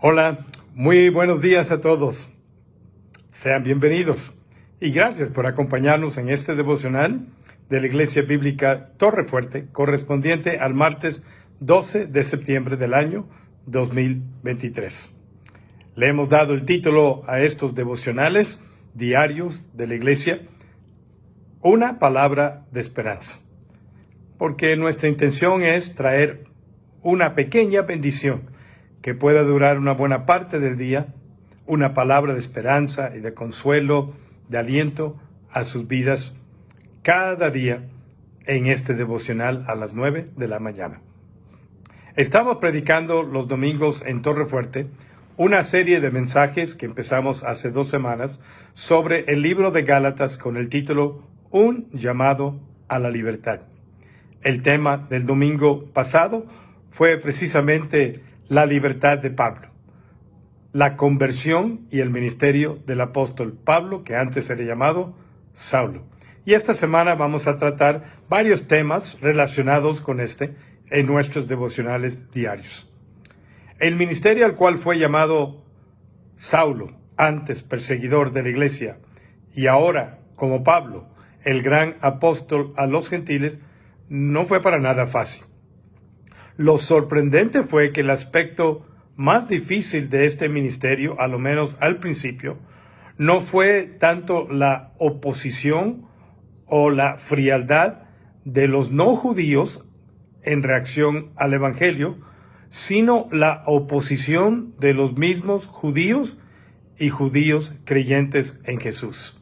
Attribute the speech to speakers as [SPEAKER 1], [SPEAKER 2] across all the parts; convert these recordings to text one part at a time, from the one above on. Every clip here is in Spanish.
[SPEAKER 1] Hola, muy buenos días a todos. Sean bienvenidos y gracias por acompañarnos en este devocional de la Iglesia Bíblica Torre Fuerte, correspondiente al martes 12 de septiembre del año 2023. Le hemos dado el título a estos devocionales diarios de la Iglesia, Una palabra de esperanza, porque nuestra intención es traer una pequeña bendición que pueda durar una buena parte del día, una palabra de esperanza y de consuelo, de aliento a sus vidas cada día en este devocional a las 9 de la mañana. Estamos predicando los domingos en Torre Fuerte una serie de mensajes que empezamos hace 2 semanas sobre el libro de Gálatas con el título Un llamado a la libertad. El tema del domingo pasado fue precisamente la libertad de Pablo, la conversión y el ministerio del apóstol Pablo, que antes era llamado Saulo. Y esta semana vamos a tratar varios temas relacionados con en nuestros devocionales diarios. El ministerio al cual fue llamado Saulo, antes perseguidor de la iglesia, y ahora como Pablo, el gran apóstol a los gentiles, no fue para nada fácil. Lo sorprendente fue que el aspecto más difícil de este ministerio, a lo menos al principio, no fue tanto la oposición o la frialdad de los no judíos en reacción al evangelio, sino la oposición de los mismos judíos y judíos creyentes en Jesús.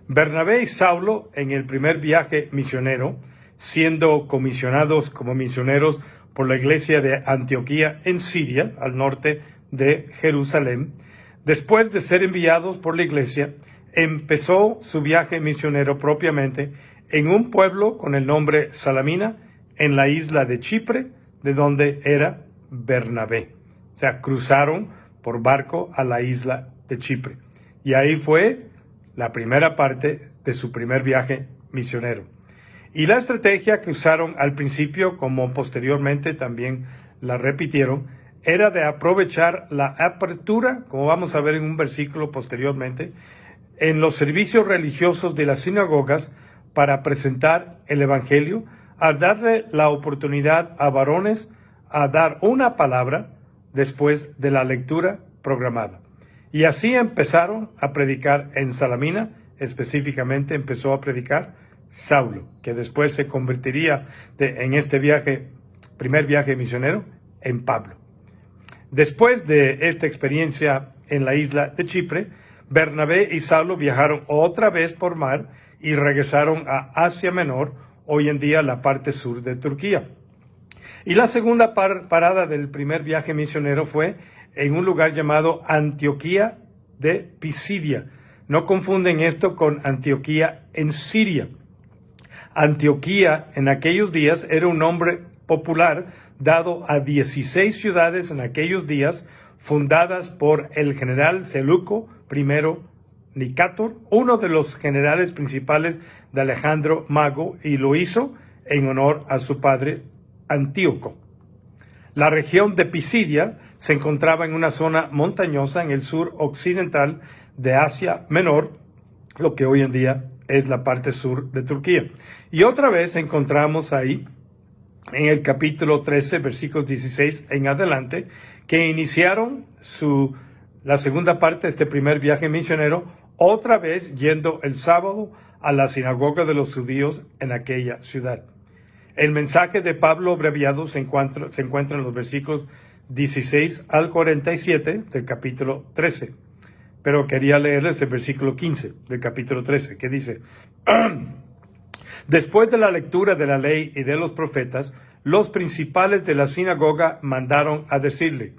[SPEAKER 1] Bernabé y Saulo, en el primer viaje misionero, siendo comisionados como misioneros por la iglesia de Antioquía en Siria, al norte de Jerusalén, después de ser enviados por la iglesia, empezó su viaje misionero propiamente en un pueblo con el nombre Salamina, en la isla de Chipre, de donde era Bernabé. O sea, cruzaron por barco a la isla de Chipre. Y ahí fue la primera parte de su primer viaje misionero. Y la estrategia que usaron al principio, como posteriormente también la repitieron, era de aprovechar la apertura, como vamos a ver en un versículo posteriormente, en los servicios religiosos de las sinagogas para presentar el evangelio, a darle la oportunidad a varones a dar una palabra después de la lectura programada. Y así empezaron a predicar en Salamina, específicamente empezó a predicar Saulo, que después se convertiría en este primer viaje misionero, en Pablo. Después de esta experiencia en la isla de Chipre, Bernabé y Saulo viajaron otra vez por mar y regresaron a Asia Menor, hoy en día la parte sur de Turquía. Y la segunda parada del primer viaje misionero fue en un lugar llamado Antioquía de Pisidia. No confunden esto con Antioquía en Siria. Antioquía en aquellos días era un nombre popular dado a 16 ciudades en aquellos días fundadas por el general Seleuco I Nicátor, uno de los generales principales de Alejandro Magno, y lo hizo en honor a su padre Antíoco. La región de Pisidia se encontraba en una zona montañosa en el sur occidental de Asia Menor, lo que hoy en día es la parte sur de Turquía. Y otra vez encontramos ahí, en el capítulo 13, versículos 16 en adelante, que iniciaron la segunda parte de este primer viaje misionero, otra vez yendo el sábado a la sinagoga de los judíos en aquella ciudad. El mensaje de Pablo abreviado se encuentra en los versículos 16 al 47 del capítulo 13. Pero quería leerles el versículo 15 del capítulo 13, que dice: Después de la lectura de la ley y de los profetas, los principales de la sinagoga mandaron a decirle: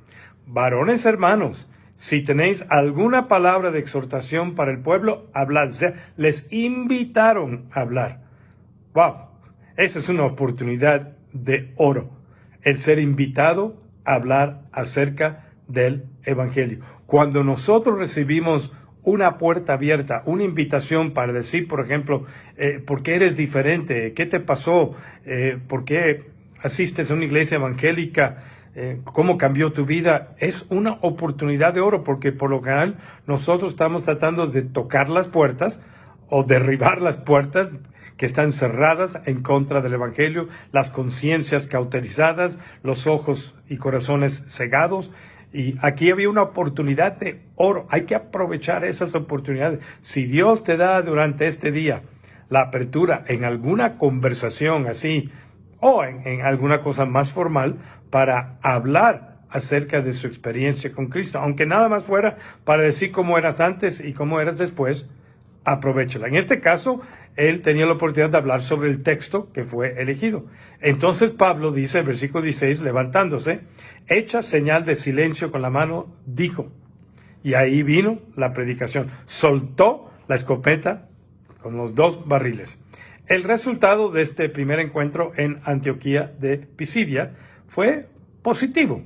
[SPEAKER 1] varones hermanos, si tenéis alguna palabra de exhortación para el pueblo, hablad. O sea, les invitaron a hablar. ¡Wow! Esa es una oportunidad de oro, el ser invitado a hablar acerca del evangelio. Cuando nosotros recibimos una puerta abierta, una invitación para decir, por ejemplo, ¿por qué eres diferente? ¿Qué te pasó? ¿Por qué asistes a una iglesia evangélica cómo cambió tu vida, es una oportunidad de oro, porque por lo general nosotros estamos tratando de tocar las puertas o derribar las puertas que están cerradas en contra del Evangelio, las conciencias cauterizadas, los ojos y corazones cegados. Y aquí había una oportunidad de oro. Hay que aprovechar esas oportunidades. Si Dios te da durante este día la apertura en alguna conversación así, o en alguna cosa más formal, para hablar acerca de su experiencia con Cristo, aunque nada más fuera para decir cómo eras antes y cómo eras después, aprovéchala. En este caso, él tenía la oportunidad de hablar sobre el texto que fue elegido. Entonces Pablo dice, el versículo 16, levantándose, hecha señal de silencio con la mano, dijo, y ahí vino la predicación. Soltó la escopeta con los 2 barriles. El resultado de este primer encuentro en Antioquía de Pisidia fue positivo.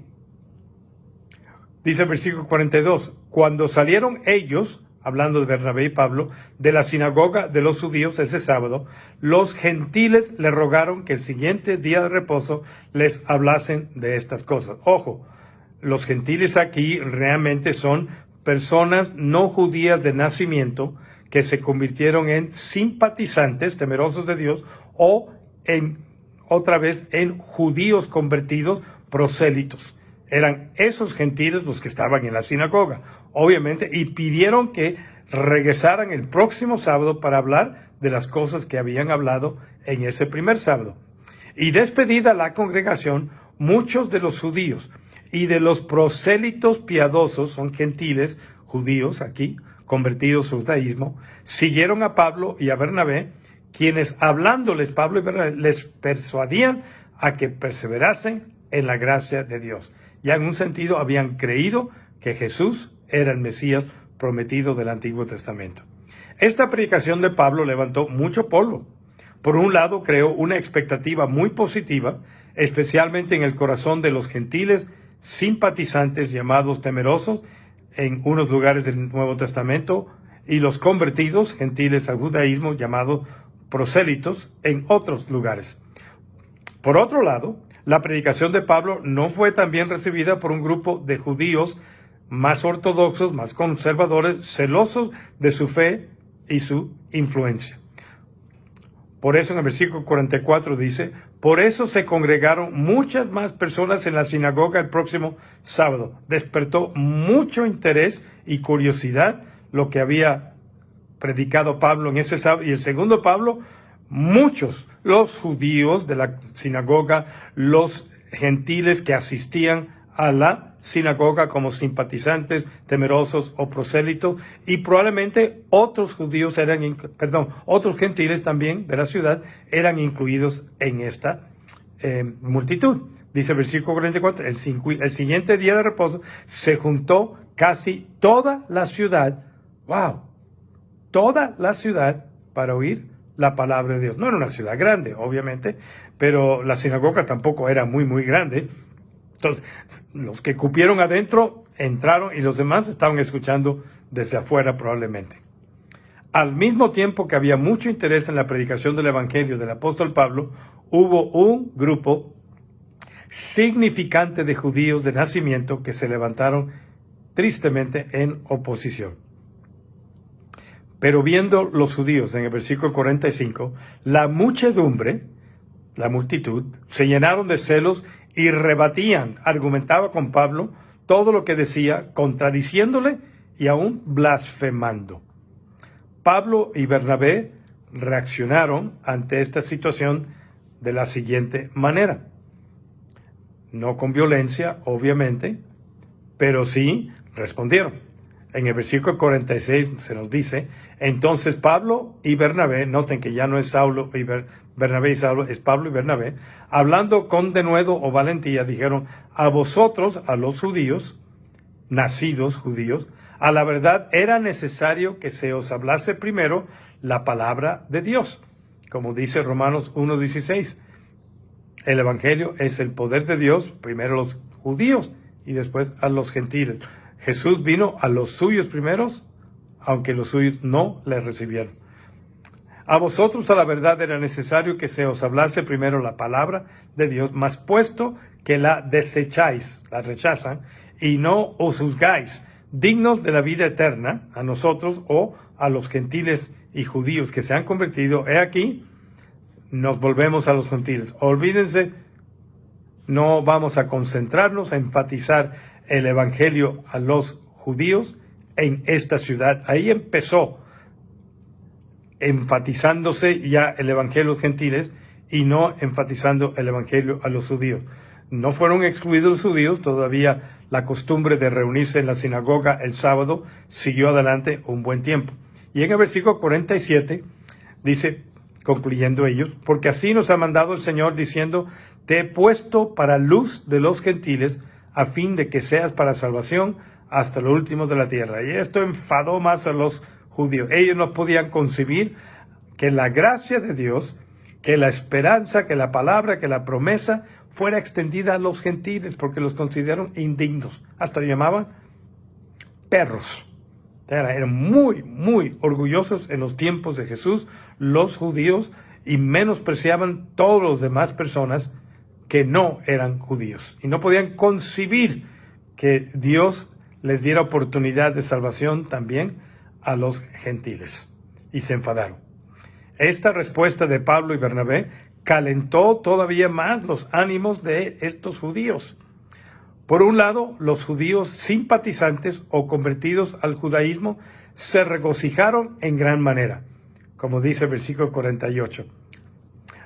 [SPEAKER 1] Dice el versículo 42, cuando salieron ellos, hablando de Bernabé y Pablo, de la sinagoga de los judíos ese sábado, los gentiles le rogaron que el siguiente día de reposo les hablasen de estas cosas. Ojo, los gentiles aquí realmente son personas no judías de nacimiento que se convirtieron en simpatizantes, temerosos de Dios, o otra vez en judíos convertidos, prosélitos. Eran esos gentiles los que estaban en la sinagoga, obviamente, y pidieron que regresaran el próximo sábado para hablar de las cosas que habían hablado en ese primer sábado. Y despedida la congregación, muchos de los judíos y de los prosélitos piadosos, son gentiles, judíos aquí, convertidos al judaísmo, siguieron a Pablo y a Bernabé, quienes hablándoles Pablo y Bernabé les persuadían a que perseverasen en la gracia de Dios. Ya en un sentido habían creído que Jesús era el Mesías prometido del Antiguo Testamento. Esta predicación de Pablo levantó mucho polvo. Por un lado, creó una expectativa muy positiva, especialmente en el corazón de los gentiles simpatizantes llamados temerosos en unos lugares del Nuevo Testamento, y los convertidos gentiles al judaísmo llamados prosélitos en otros lugares. Por otro lado, la predicación de Pablo no fue tan bien recibida por un grupo de judíos más ortodoxos, más conservadores, celosos de su fe y su influencia. Por eso en el versículo 44 dice, por eso se congregaron muchas más personas en la sinagoga el próximo sábado. Despertó mucho interés y curiosidad lo que había predicado Pablo en ese sábado. Y el segundo Pablo, muchos, los judíos de la sinagoga, los gentiles que asistían a la sinagoga como simpatizantes, temerosos o prosélitos, y probablemente otros otros gentiles también de la ciudad eran incluidos en esta multitud. Dice el versículo 44, el siguiente día de reposo se juntó casi toda la ciudad, toda la ciudad para oír la palabra de Dios. No era una ciudad grande, obviamente, pero la sinagoga tampoco era muy, muy grande. Entonces, los que cupieron adentro entraron y los demás estaban escuchando desde afuera probablemente. Al mismo tiempo que había mucho interés en la predicación del Evangelio del apóstol Pablo, hubo un grupo significante de judíos de nacimiento que se levantaron tristemente en oposición. Pero viendo los judíos, en el versículo 45, la multitud, se llenaron de celos y rebatían, argumentaba con Pablo todo lo que decía, contradiciéndole y aún blasfemando. Pablo y Bernabé reaccionaron ante esta situación de la siguiente manera. No con violencia, obviamente, pero sí respondieron. En el versículo 46 se nos dice, entonces Pablo y Bernabé, noten que ya no es Saulo y Bernabé y Saulo, es Pablo y Bernabé, hablando con denuedo o valentía, dijeron, a vosotros, a los judíos, nacidos judíos, a la verdad era necesario que se os hablase primero la palabra de Dios. Como dice Romanos 1:16, el Evangelio es el poder de Dios, primero a los judíos y después a los gentiles. Jesús vino a los suyos primeros, aunque los suyos no le recibieron. A vosotros a la verdad era necesario que se os hablase primero la palabra de Dios, mas puesto que la desecháis, la rechazan, y no os juzgáis dignos de la vida eterna, a nosotros o a los gentiles y judíos que se han convertido, he aquí, nos volvemos a los gentiles. Olvídense, no vamos a concentrarnos, a enfatizar el evangelio a los judíos en esta ciudad. Ahí empezó enfatizándose ya el evangelio a los gentiles y no enfatizando el evangelio a los judíos. No fueron excluidos los judíos, todavía la costumbre de reunirse en la sinagoga el sábado siguió adelante un buen tiempo. Y en el versículo 47 dice, concluyendo ellos, porque así nos ha mandado el Señor diciendo, te he puesto para luz de los gentiles, a fin de que seas para salvación hasta lo último de la tierra. Y esto enfadó más a los judíos. Ellos no podían concebir que la gracia de Dios, que la esperanza, que la palabra, que la promesa fuera extendida a los gentiles, porque los consideraron indignos. Hasta llamaban perros. Eran muy, muy orgullosos en los tiempos de Jesús, los judíos, y menospreciaban todos los demás personas que no eran judíos. Y no podían concebir que Dios les diera oportunidad de salvación también a los gentiles. Y se enfadaron. Esta respuesta de Pablo y Bernabé calentó todavía más los ánimos de estos judíos. Por un lado, los judíos simpatizantes o convertidos al judaísmo se regocijaron en gran manera, como dice el versículo 48.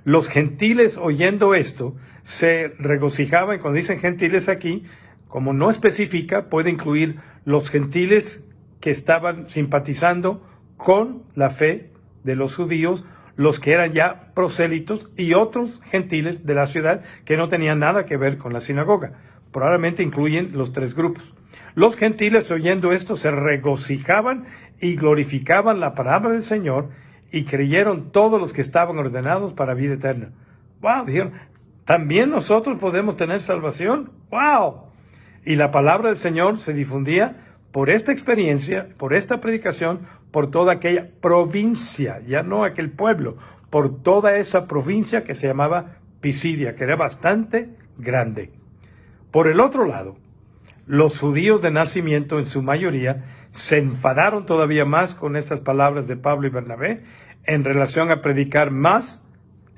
[SPEAKER 1] Los gentiles, oyendo esto, se regocijaban. Cuando dicen gentiles aquí, como no especifica, puede incluir los gentiles que estaban simpatizando con la fe de los judíos, los que eran ya prosélitos y otros gentiles de la ciudad que no tenían nada que ver con la sinagoga. Probablemente incluyen los tres grupos. Los gentiles, oyendo esto, se regocijaban y glorificaban la palabra del Señor y creyeron todos los que estaban ordenados para vida eterna. ¡Wow! Dijeron, ¿también nosotros podemos tener salvación? ¡Wow! Y la palabra del Señor se difundía por esta experiencia, por esta predicación, por toda aquella provincia, ya no aquel pueblo, por toda esa provincia que se llamaba Pisidia, que era bastante grande. Por el otro lado, los judíos de nacimiento, en su mayoría, se enfadaron todavía más con estas palabras de Pablo y Bernabé en relación a predicar más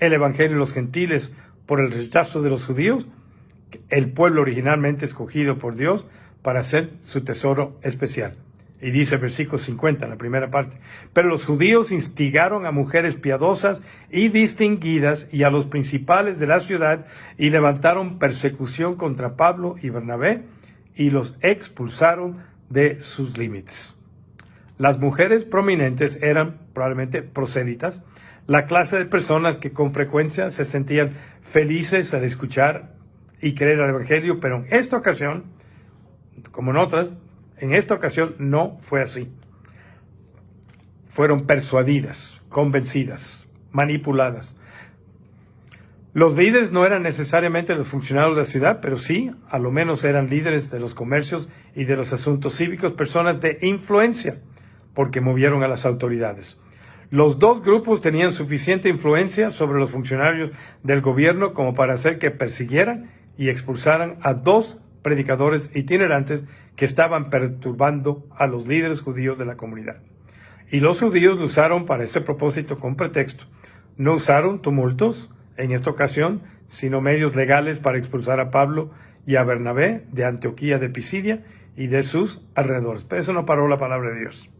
[SPEAKER 1] el evangelio de los gentiles por el rechazo de los judíos, el pueblo originalmente escogido por Dios para ser su tesoro especial. Y dice el versículo 50 en la primera parte, pero los judíos instigaron a mujeres piadosas y distinguidas y a los principales de la ciudad y levantaron persecución contra Pablo y Bernabé y los expulsaron de sus límites. Las mujeres prominentes eran probablemente prosélitas, la clase de personas que con frecuencia se sentían felices al escuchar y creer al evangelio, pero en esta ocasión, como en otras, en esta ocasión no fue así. Fueron persuadidas, convencidas, manipuladas. Los líderes no eran necesariamente los funcionarios de la ciudad, pero sí, a lo menos eran líderes de los comercios y de los asuntos cívicos, personas de influencia, porque movieron a las autoridades. Los dos grupos tenían suficiente influencia sobre los funcionarios del gobierno como para hacer que persiguieran y expulsaran a dos predicadores itinerantes que estaban perturbando a los líderes judíos de la comunidad. Y los judíos lo usaron para ese propósito con pretexto. No usaron tumultos en esta ocasión, sino medios legales para expulsar a Pablo y a Bernabé de Antioquía de Pisidia y de sus alrededores. Pero eso no paró la palabra de Dios.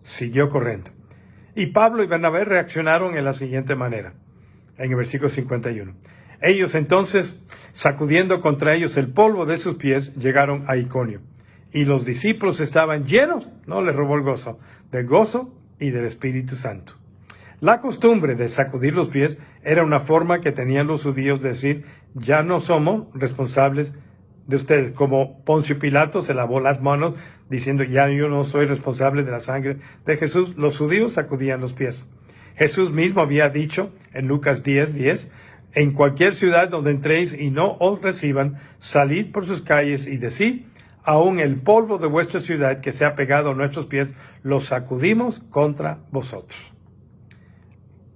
[SPEAKER 1] Siguió corriendo. Y Pablo y Bernabé reaccionaron en la siguiente manera, en el versículo 51. Ellos entonces, sacudiendo contra ellos el polvo de sus pies, llegaron a Iconio. Y los discípulos estaban llenos, no les robó el gozo, del gozo y del Espíritu Santo. La costumbre de sacudir los pies era una forma que tenían los judíos de decir, ya no somos responsables de ustedes. Como Poncio Pilato se lavó las manos diciendo, ya yo no soy responsable de la sangre de Jesús, los judíos sacudían los pies. Jesús mismo había dicho en Lucas 10:10, en cualquier ciudad donde entréis y no os reciban, salid por sus calles y decid, aun el polvo de vuestra ciudad que se ha pegado a nuestros pies, lo sacudimos contra vosotros.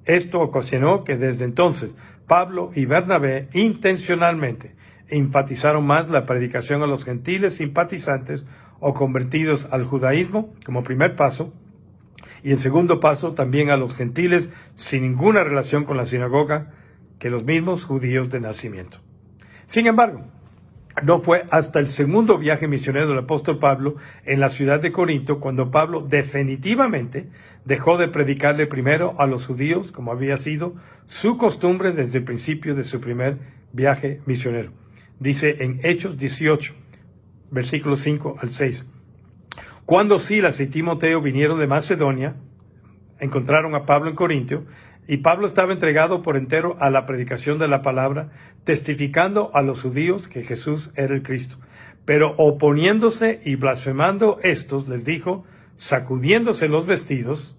[SPEAKER 1] Esto ocasionó que desde entonces Pablo y Bernabé intencionalmente enfatizaron más la predicación a los gentiles simpatizantes o convertidos al judaísmo como primer paso, y en segundo paso también a los gentiles sin ninguna relación con la sinagoga que los mismos judíos de nacimiento. Sin embargo, no fue hasta el segundo viaje misionero del apóstol Pablo en la ciudad de Corinto cuando Pablo definitivamente dejó de predicarle primero a los judíos, como había sido su costumbre desde el principio de su primer viaje misionero. Dice en Hechos 18, versículos 5 al 6. Cuando Silas y Timoteo vinieron de Macedonia, encontraron a Pablo en Corinto, y Pablo estaba entregado por entero a la predicación de la palabra, testificando a los judíos que Jesús era el Cristo. Pero oponiéndose y blasfemando estos, les dijo, sacudiéndose los vestidos,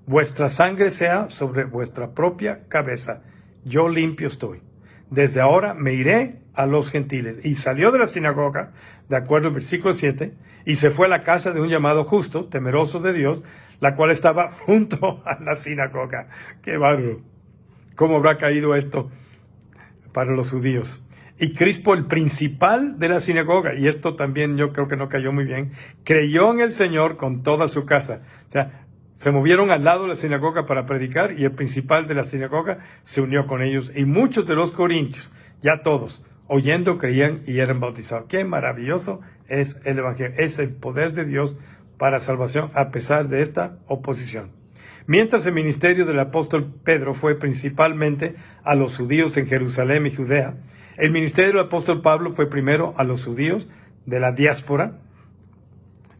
[SPEAKER 1] vuestra sangre sea sobre vuestra propia cabeza, yo limpio estoy. Desde ahora me iré a los gentiles. Y salió de la sinagoga, de acuerdo al versículo 7, y se fue a la casa de un llamado justo, temeroso de Dios, la cual estaba junto a la sinagoga. ¡Qué bárbaro! ¿Cómo habrá caído esto para los judíos? Y Crispo, el principal de la sinagoga, y esto también yo creo que no cayó muy bien, creyó en el Señor con toda su casa. O sea, se movieron al lado de la sinagoga para predicar, y el principal de la sinagoga se unió con ellos. Y muchos de los corintios, ya todos, oyendo, creían y eran bautizados. ¡Qué maravilloso es el Evangelio! Es el poder de Dios para salvación a pesar de esta oposición. Mientras el ministerio del apóstol Pedro fue principalmente a los judíos en Jerusalén y Judea, el ministerio del apóstol Pablo fue primero a los judíos de la diáspora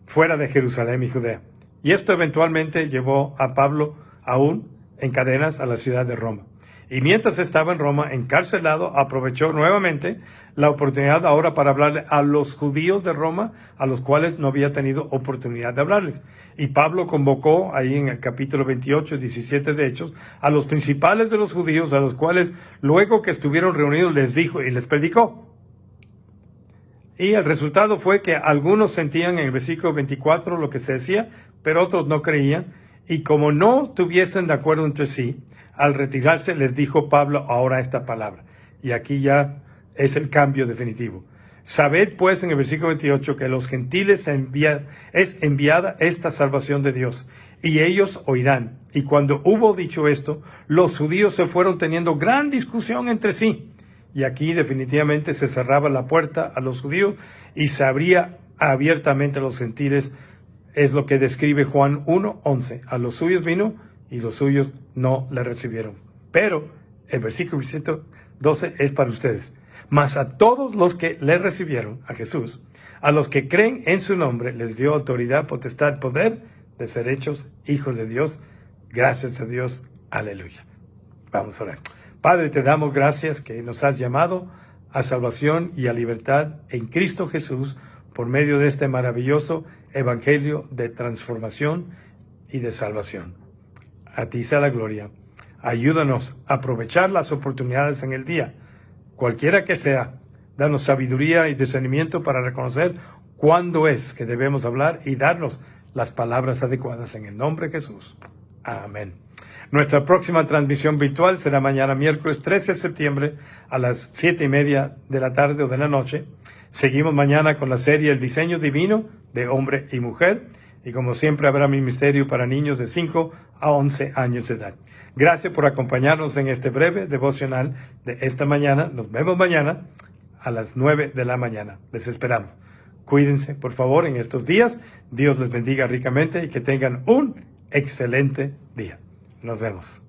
[SPEAKER 1] fuera de Jerusalén y Judea. Y esto eventualmente llevó a Pablo aún en cadenas a la ciudad de Roma. Y mientras estaba en Roma, encarcelado, aprovechó nuevamente la oportunidad ahora para hablarle a los judíos de Roma, a los cuales no había tenido oportunidad de hablarles. Y Pablo convocó ahí en el capítulo 28, 17 de Hechos, a los principales de los judíos, a los cuales luego que estuvieron reunidos les dijo y les predicó. Y el resultado fue que algunos sentían en el versículo 24 lo que se decía, pero otros no creían. Y como no estuviesen de acuerdo entre sí, al retirarse les dijo Pablo ahora esta palabra. Y aquí ya es el cambio definitivo. Sabed pues en el versículo 28 que a los gentiles es enviada esta salvación de Dios, y ellos oirán. Y cuando hubo dicho esto, los judíos se fueron teniendo gran discusión entre sí. Y aquí definitivamente se cerraba la puerta a los judíos y se abría abiertamente a los gentiles. Es lo que describe Juan 1:11. A los suyos vino y los suyos no le recibieron. Pero el versículo 12 es para ustedes. Mas a todos los que le recibieron, a Jesús, a los que creen en su nombre, les dio autoridad, potestad, poder de ser hechos hijos de Dios. Gracias a Dios. Aleluya. Vamos a orar. Padre, te damos gracias que nos has llamado a salvación y a libertad en Cristo Jesús por medio de este maravilloso evangelio de transformación y de salvación. A ti sea la gloria. Ayúdanos a aprovechar las oportunidades en el día, cualquiera que sea. Danos sabiduría y discernimiento para reconocer cuándo es que debemos hablar y darnos las palabras adecuadas en el nombre de Jesús. Amén. Nuestra próxima transmisión virtual será mañana miércoles 13 de septiembre a las 7:30 de la tarde o de la noche. Seguimos mañana con la serie El diseño divino de hombre y mujer. Y como siempre habrá ministerio para niños de 5 a 11 años de edad. Gracias por acompañarnos en este breve devocional de esta mañana. Nos vemos mañana a las 9 de la mañana. Les esperamos. Cuídense, por favor, en estos días. Dios les bendiga ricamente y que tengan un excelente día. Nos vemos.